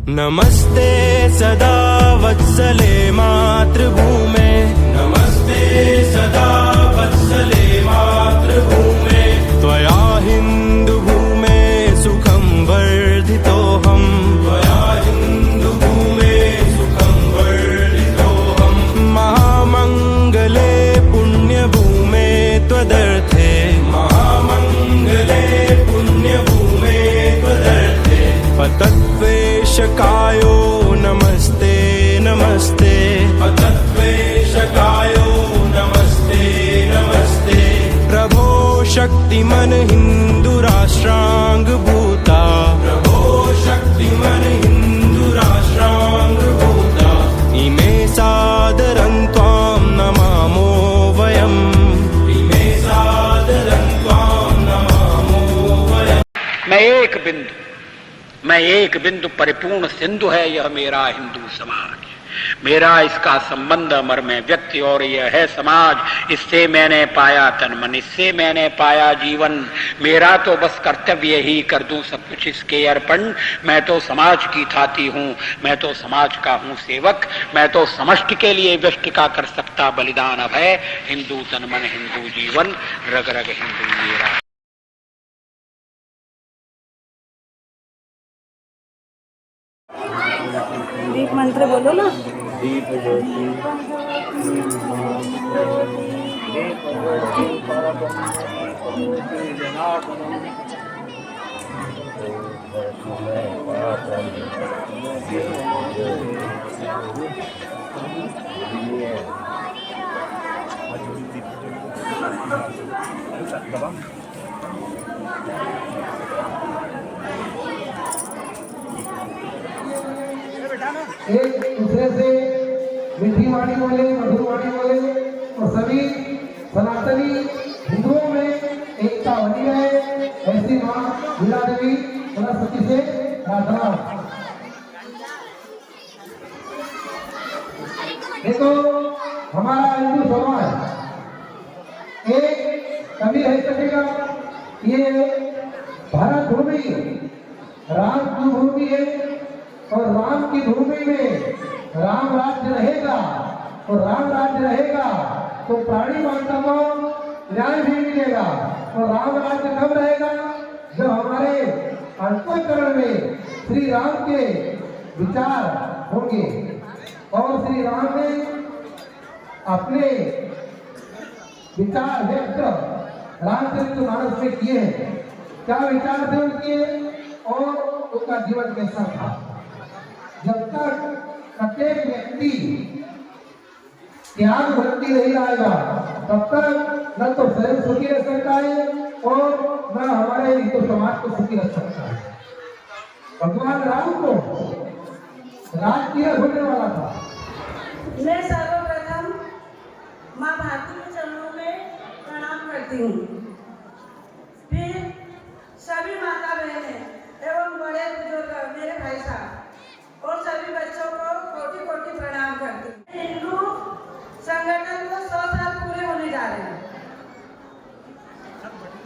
नमस्ते सदा वत्सले मातृभूमे, नमस्ते सदा वत्सले मातृभूमे, त्वया हिन्दुभूमे सुखं वर्धितोऽहम्, त्वया हिन्दुभूमे सुखं वर्धितोऽहम्, महामङ्गले पुण्यभूमे त्वदर्थे, महामङ्गले पुण्यभूमे त्वदर्थे, पतद्वेषकायो नमस्ते नमस्ते, पतद्वेषकायो नमस्ते नमस्ते, प्रभो शक्तिमन हिन्दुराष्ट्राङ्गभूता, प्रभो शक्तिमन हिन्दुराष्ट्राङ्गभूता, इमे सादरं त्वां नमामो वयम्, इमे सादरं त्वां नमामो वयम्। मैं एक बिंदु परिपूर्ण सिंधु है यह मेरा हिंदू समाज। मेरा इसका संबंध अमर में व्यक्ति और यह है समाज। इससे मैंने पाया तन मन, इससे मैंने पाया जीवन। मेरा तो बस कर्तव्य ही कर दूं सब कुछ इसके अर्पण। मैं तो समाज की थाती हूँ, मैं तो समाज का हूँ सेवक। मैं तो समष्टि के लिए व्यष्टि का कर सकता बलिदान अब है। हिंदू तन मन हिंदू जीवन, रग रग हिंदू मेरा। दीप मंत्र बोलो ना। दीप ज्योति एक दूसरे से मीठी वाणी बोले, मधुर वाणी बोले और सभी सनातनी हिंदुओं में एकता बनी रहे, ऐसी मां वीणा देवी सरस्वती से प्रार्थना। देखो हमारा हिंदू समाज एक कभी रह सकेगा। ये भारत भूमि राम की भूमि है और राम की भूमि में राम राज्य रहेगा और राम राज्य रहेगा तो प्राणी माता को न्याय भी मिलेगा। और राम राज्य कब रहेगा? जब हमारे अंतःकरण में श्री राम के विचार होंगे। और श्री राम ने अपने विचार व्यक्त रामचरितमानस में किए हैं। क्या विचार थे उनके और उनका जीवन कैसा था? जब तक प्रत्येक व्यक्ति त्याग वृत्ति नहीं लाएगा तब तक न तो स्वयं सुखी रह सकता है और न हमारे हिंदू समाज को सुखी रख सकता है। भगवान राम को राजकीय होने वाला था। मैं सर्वप्रथम माँ भारती के चरणों में प्रणाम करती हूँ। फिर सभी माता बहनें एवं बड़े बुजुर्ग मेरे भाई साहब और सभी बच्चों को कोटि कोटि प्रणाम करती हूँ। हिंदू संगठन को 100 साल पूरे होने जा रहे हैं,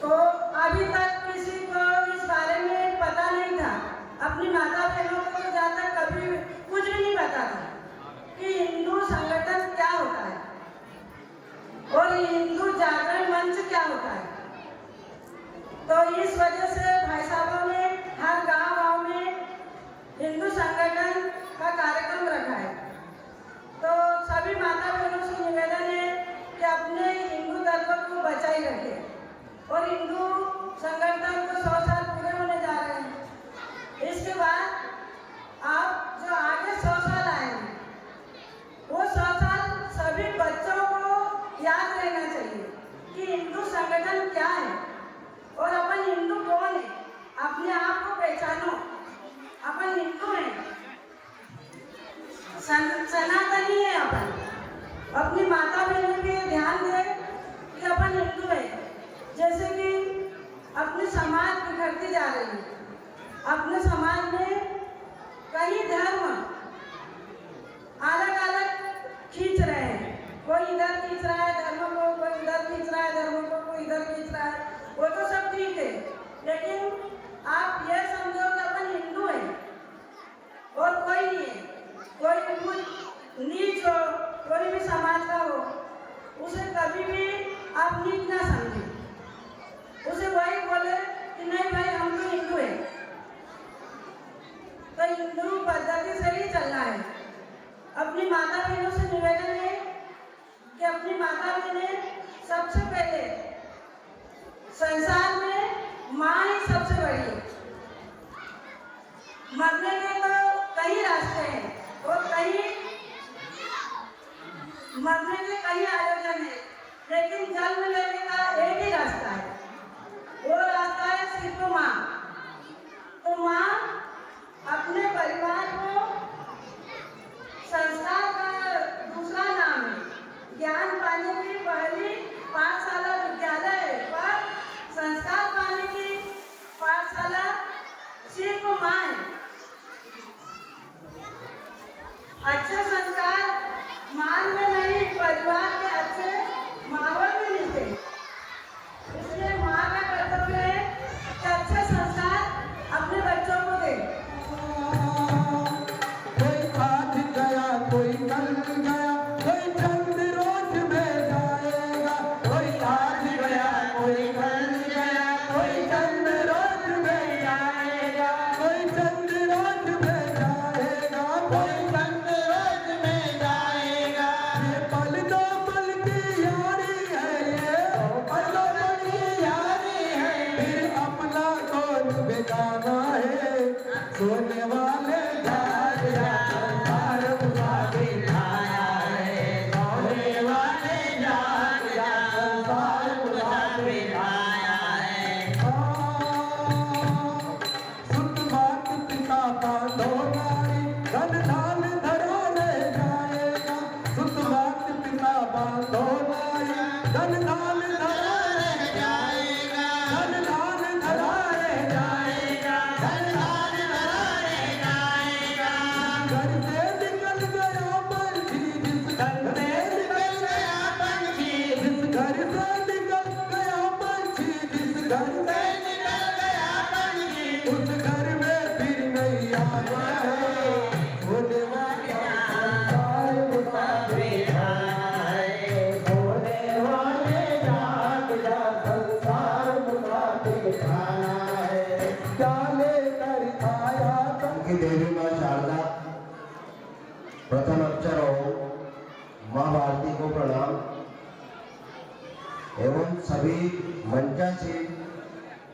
तो अभी तक किसी को इस बारे में पता नहीं था। अपनी माता बहनों को ज्यादा कभी कुछ भी नहीं पता था कि हिंदू संगठन क्या होता है और हिंदू जागरण मंच क्या होता है। तो इस वजह से भाई साहबों ने हर गांव में हिंदू संगठन का कार्यक्रम रखा है। तो सभी माता बहनों से निवेदन है कि अपने हिंदू धर्म को बचाए रखें और हिंदू संगठन को 100 साल पूरे होने जा रहे हैं। इसके बाद आप जो आगे 100 साल आएंगे वो 100 साल सभी बच्चों को याद रहना चाहिए कि हिंदू संगठन क्या है और अपन हिंदू कौन है। अपने आप को पहचानो, अपन हिंदू हैं, सनातनी है। अपन अपनी माता बहनों पे ध्यान दें कि अपन हिंदू है। जैसे कि अपने समाज बिखरती जा रही है, अपने समाज में कई धर्म अलग अलग खींच रहे हैं। कोई इधर खींच रहा है धर्म को, कोई इधर खींच रहा है धर्म को, कोई इधर खींच रहा है। वो तो सब ठीक है, लेकिन आप ये समझो कि अपन हिंदू हैं और कोई नहीं है, कोई कुछ नीच हो, कोई भी समाज का हो, उसे कभी भी आप नीच ना समझें। उसे वही बोले कि नहीं भाई हम तो हिंदू हैं, तो हिंदू पद्धति से ही चलना है। अपनी माता बहनों से निवेदन है कि अपनी माता बहनें सबसे पहले, संसार में माँ ही सबसे बड़ी है। मरने के तो कई रास्ते हैं और मरने के कई आयोजन है, लेकिन जन्म लेने का एक ही रास्ता है, वो रास्ता है सिर्फ माँ। तो माँ अपने परिवार को, संस्कार का दूसरा नाम है, ज्ञान पाने की पहली पाठशाला विद्यालय है, पर संस्कार पाने की पाठशाला सिर्फ माँ है। अच्छे संस्कार मान में नहीं, परिवार के अच्छे माहौल में मिलते हैं। इसलिए माँ का कर्तव्य है कि अच्छे संस्कार अपने बच्चों को दे। कोई आज गया, कोई कल गया, कोई चंद रोज में जाएगा। कोई आज गया, कोई कल गया, कोई चंद रोज में जाएगा। कोई चंद रोज में जाएगा, कोई चंद रोज में जाएगा। ये पल दो पल की यारी है, ये पल दो पल की यारी है। फिर अपना कौन बेगाना है, सोने वाले जाग जा, संसार मुसाफिर आया है। सोने वाले जाग जा, संसार मुसाफिर आया है। सुत मात पिता बांधो नारी, धन धान धराने जाएगा। सुत मात पिता बांधो नारी, धन धान धराने जाएगा। धन धान धराने जाएगा, धन धान धराने जाएगा। घर से निकल गया पंछी, जिस घर से निकल गया पंछी, जिस घर से निकल गया पंछी, जिस घर से निकल गया पंछी, उस घर में फिर नहीं आना है। सोने वाला संसार मुसाफिर है, सोने वाले जाग जा, संसार मुसाफिर आना है। क्या लेकर आया की देवी माँ शारदा, प्रथम अक्षर हो माँ भारती को प्रणाम। एवं सभी मंचासी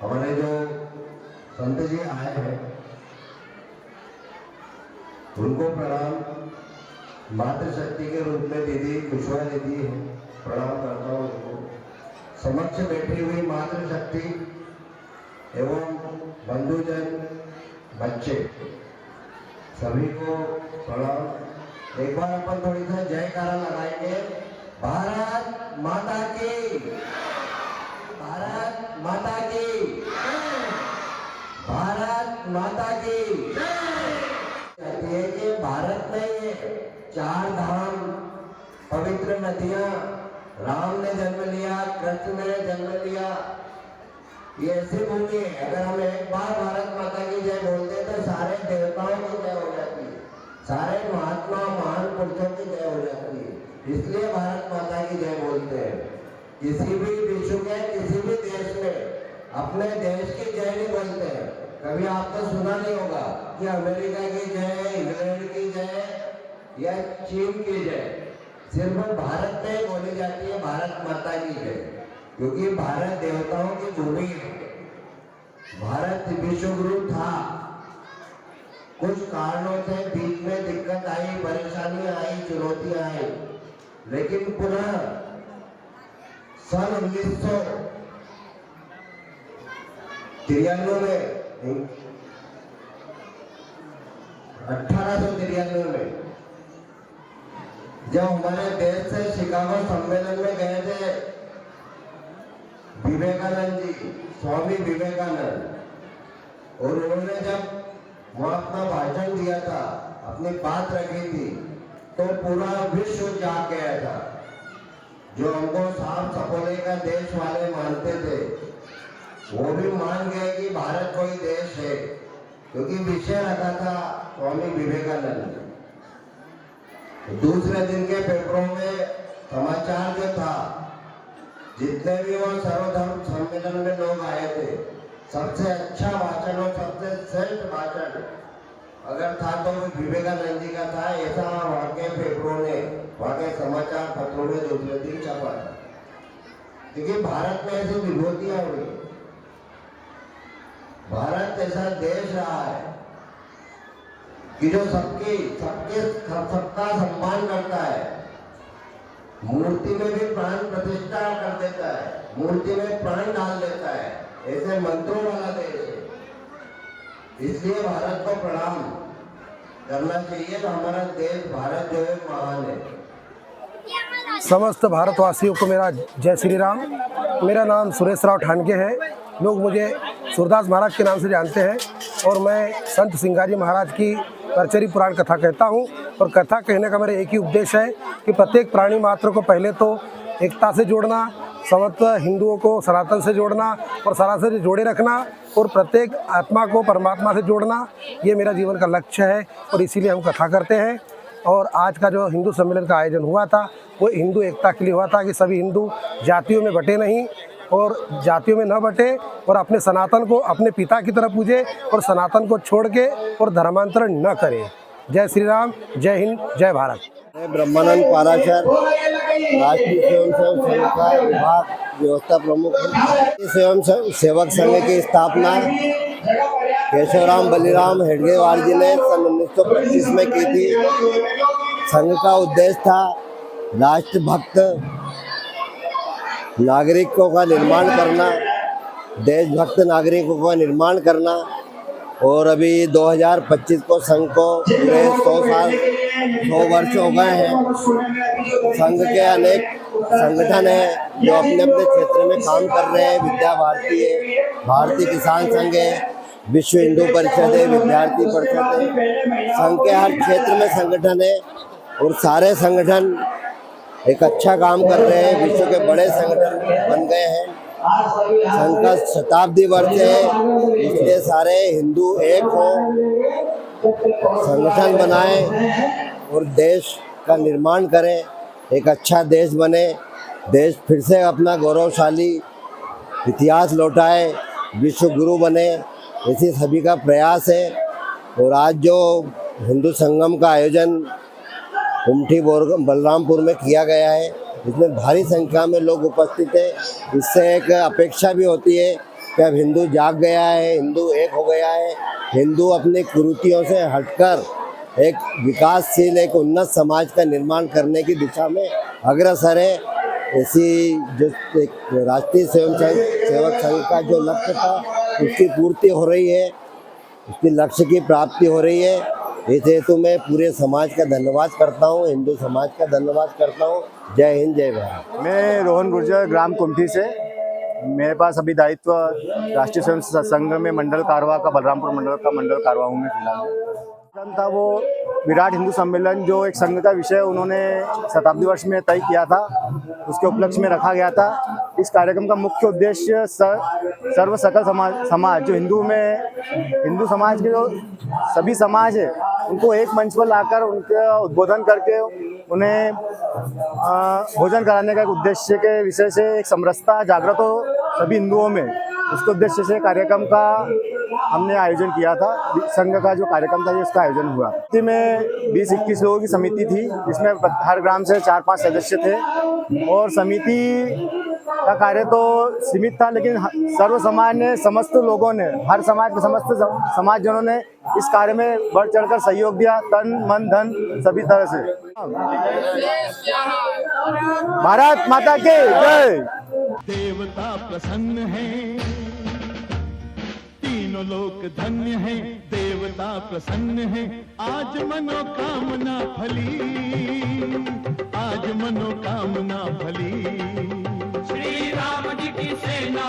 हमारे जो संत जी आए हैं उनको प्रणाम। मातृशक्ति के रूप में दीदी कुशवा दीदी है, प्रणाम करता हूँ उनको। समक्ष बैठी हुई मातृशक्ति एवं बंधुजन, बच्चे सभी को प्रणाम। एक बार अपन थोड़ी सा जयकारा लगाएंगे। भारत माता की, भारत माता की, भारत माता की। कहती है कि भारत में 4 धाम, पवित्र नदियां, राम ने जन्म लिया, कृष्ण ने जन्म लिया, ये ऐसी भूमि है। अगर हम एक बार भारत माता की जय बोलते तो सारे देवताओं की जय हो जाती है, सारे महात्मा महान पुरुषों की जय हो जाती है। इसलिए भारत माता की जय बोलते हैं। किसी भी विश्व के किसी भी देश में अपने देश की जय नहीं बोलते हैं। कभी आपने सुना नहीं होगा कि अमेरिका की जय, इंग्लैंड की जय या चीन की जय। सिर्फ भारत में बोली जाती है भारत माता की जय, क्योंकि भारत देवताओं की भूमि है। भारत विश्वगुरु था, कुछ कारणों से बीच में दिक्कत आई, परेशानियां आई, चुनौतियां आई, लेकिन पुनः सन 1893 में जब हमारे देश से शिकागो सम्मेलन में गए थे विवेकानंद जी, स्वामी विवेकानंद, और उन्होंने जब वहां अपना भाषण दिया था, अपनी बात रखी थी, तो पूरा विश्व जाग गया था। जो हमको साफ सपोले का देश वाले मानते थे वो भी मान गए कि भारत कोई देश है, क्योंकि विषय रखा था स्वामी विवेकानंद। दूसरे दिन के पेपरों में समाचार जो था, जितने भी वो सर्वधर्म सम्मेलन में लोग आए थे, सबसे अच्छा भाषण और सबसे श्रेष्ठ भाषण अगर था तो वो विवेकानंद जी का था। ऐसा वहाँ के पेपरों ने, वहाँ के समाचार पत्रों में दूसरे दिन छपा था। देखिए, भारत में ऐसी विभूतियां हुई। भारत ऐसा देश रहा है कि जो सबका सम्मान करता है, मूर्ति में भी प्राण प्रतिष्ठा कर देता है, मूर्ति में प्राण डाल देता है, ऐसे मंत्रों वाला देश है। इसलिए भारत को प्रणाम करना चाहिए। तो हमारा देश भारत जो है महान है। समस्त भारतवासियों को मेरा जय श्री राम। मेरा नाम सुरेश राव ठानके है। लोग मुझे सूरदास महाराज के नाम से जानते हैं और मैं संत सिंगाजी महाराज की परचरी पुराण कथा कहता हूँ। और कथा कहने का मेरा एक ही उद्देश्य है कि प्रत्येक प्राणी मात्र को पहले तो एकता से जोड़ना, समस्त हिंदुओं को सनातन से जोड़ना और सनातन से जोड़े रखना और प्रत्येक आत्मा को परमात्मा से जोड़ना, ये मेरा जीवन का लक्ष्य है और इसीलिए हम कथा करते हैं। और आज का जो हिंदू सम्मेलन का आयोजन हुआ था वो हिंदू एकता के लिए हुआ था कि सभी हिंदू जातियों में बटे नहीं और जातियों में न बटे और अपने सनातन को अपने पिता की तरह पूजे और सनातन को छोड़ के और धर्मांतरण न करे। जय श्री राम, जय हिंद, जय भारत। मैं ब्रह्मानंद पाराशर, राष्ट्रीय स्वयंसेवक संघ का विभाग व्यवस्था प्रमुख हूँ। स्वयं सेवक संघ की स्थापना केशवराम बलिराम हेडगेवार जी ने सन 1925 में की थी। संघ का उद्देश्य था राष्ट्रभक्त नागरिकों का निर्माण करना, देशभक्त नागरिकों का निर्माण करना। और अभी 2025 को संघ को पूरे 100 वर्ष हो गए हैं। संघ के अनेक संगठन हैं जो अपने अपने क्षेत्र में काम कर रहे हैं। विद्या भारती है, भारतीय किसान संघ है, विश्व हिंदू परिषद है, विद्यार्थी परिषद है। संघ के हर क्षेत्र में संगठन है और सारे संगठन एक अच्छा काम कर रहे हैं, विश्व के बड़े संगठन बन गए हैं। संघ का शताब्दी वर्ष है, इसलिए सारे हिंदू एक हो, संगठन बनाएं और देश का निर्माण करें, एक अच्छा देश बने, देश फिर से अपना गौरवशाली इतिहास लौटाए, विश्व गुरु बने, इसी सभी का प्रयास है। और आज जो हिंदू संगम का आयोजन उमठी बलरामपुर में किया गया है, इसमें भारी संख्या में लोग उपस्थित हैं। इससे एक अपेक्षा भी होती है कि अब हिंदू जाग गया है, हिंदू एक हो गया है, हिंदू अपनी कुरीतियों से हटकर एक विकासशील, एक उन्नत समाज का निर्माण करने की दिशा में अग्रसर है। ऐसी जो राष्ट्रीय सेवक संघ का जो लक्ष्य था उसकी पूर्ति हो रही है, उसकी लक्ष्य की प्राप्ति हो रही है। इस हेतु मैं पूरे समाज का धन्यवाद करता हूँ, हिंदू समाज का धन्यवाद करता हूँ। जय हिंद, जय भारत। मैं रोहन गुर्जर, ग्राम कुमठी से। मेरे पास अभी दायित्व राष्ट्रीय स्वयं संघ में मंडल कारवा का, बलरामपुर मंडल का मंडल कारवा हूँ मैं फिलहाल। था वो विराट हिंदू सम्मेलन जो एक संघ का विषय उन्होंने शताब्दी वर्ष में तय किया था, उसके उपलक्ष्य में रखा गया था। इस कार्यक्रम का मुख्य उद्देश्य सर्व सकल समाज जो हिंदू समाज के जो सभी समाज है उनको एक मंच पर लाकर उनके उद्बोधन करके उन्हें भोजन कराने का एक उद्देश्य के विषय से एक समरसता जागृत हो सभी हिंदुओं में, उसके उद्देश्य से कार्यक्रम का हमने आयोजन किया था। संघ का जो कार्यक्रम था उसका आयोजन हुआ। में 20-21 लोगों की समिति थी जिसमें हर ग्राम से 4-5 सदस्य थे और समिति का कार्य तो सीमित था, लेकिन सर्व समाज ने, समस्त लोगों ने, हर समाज के समस्त समाजजनों ने इस कार्य में बढ़ चढ़कर सहयोग दिया, तन मन धन सभी तरह से। भारत माता की जय। देवता प्रसन्न है, तीनों लोक धन्य है, देवता प्रसन्न है। आज मनोकामना फली, आज मनोकामना फली। श्री राम जी की सेना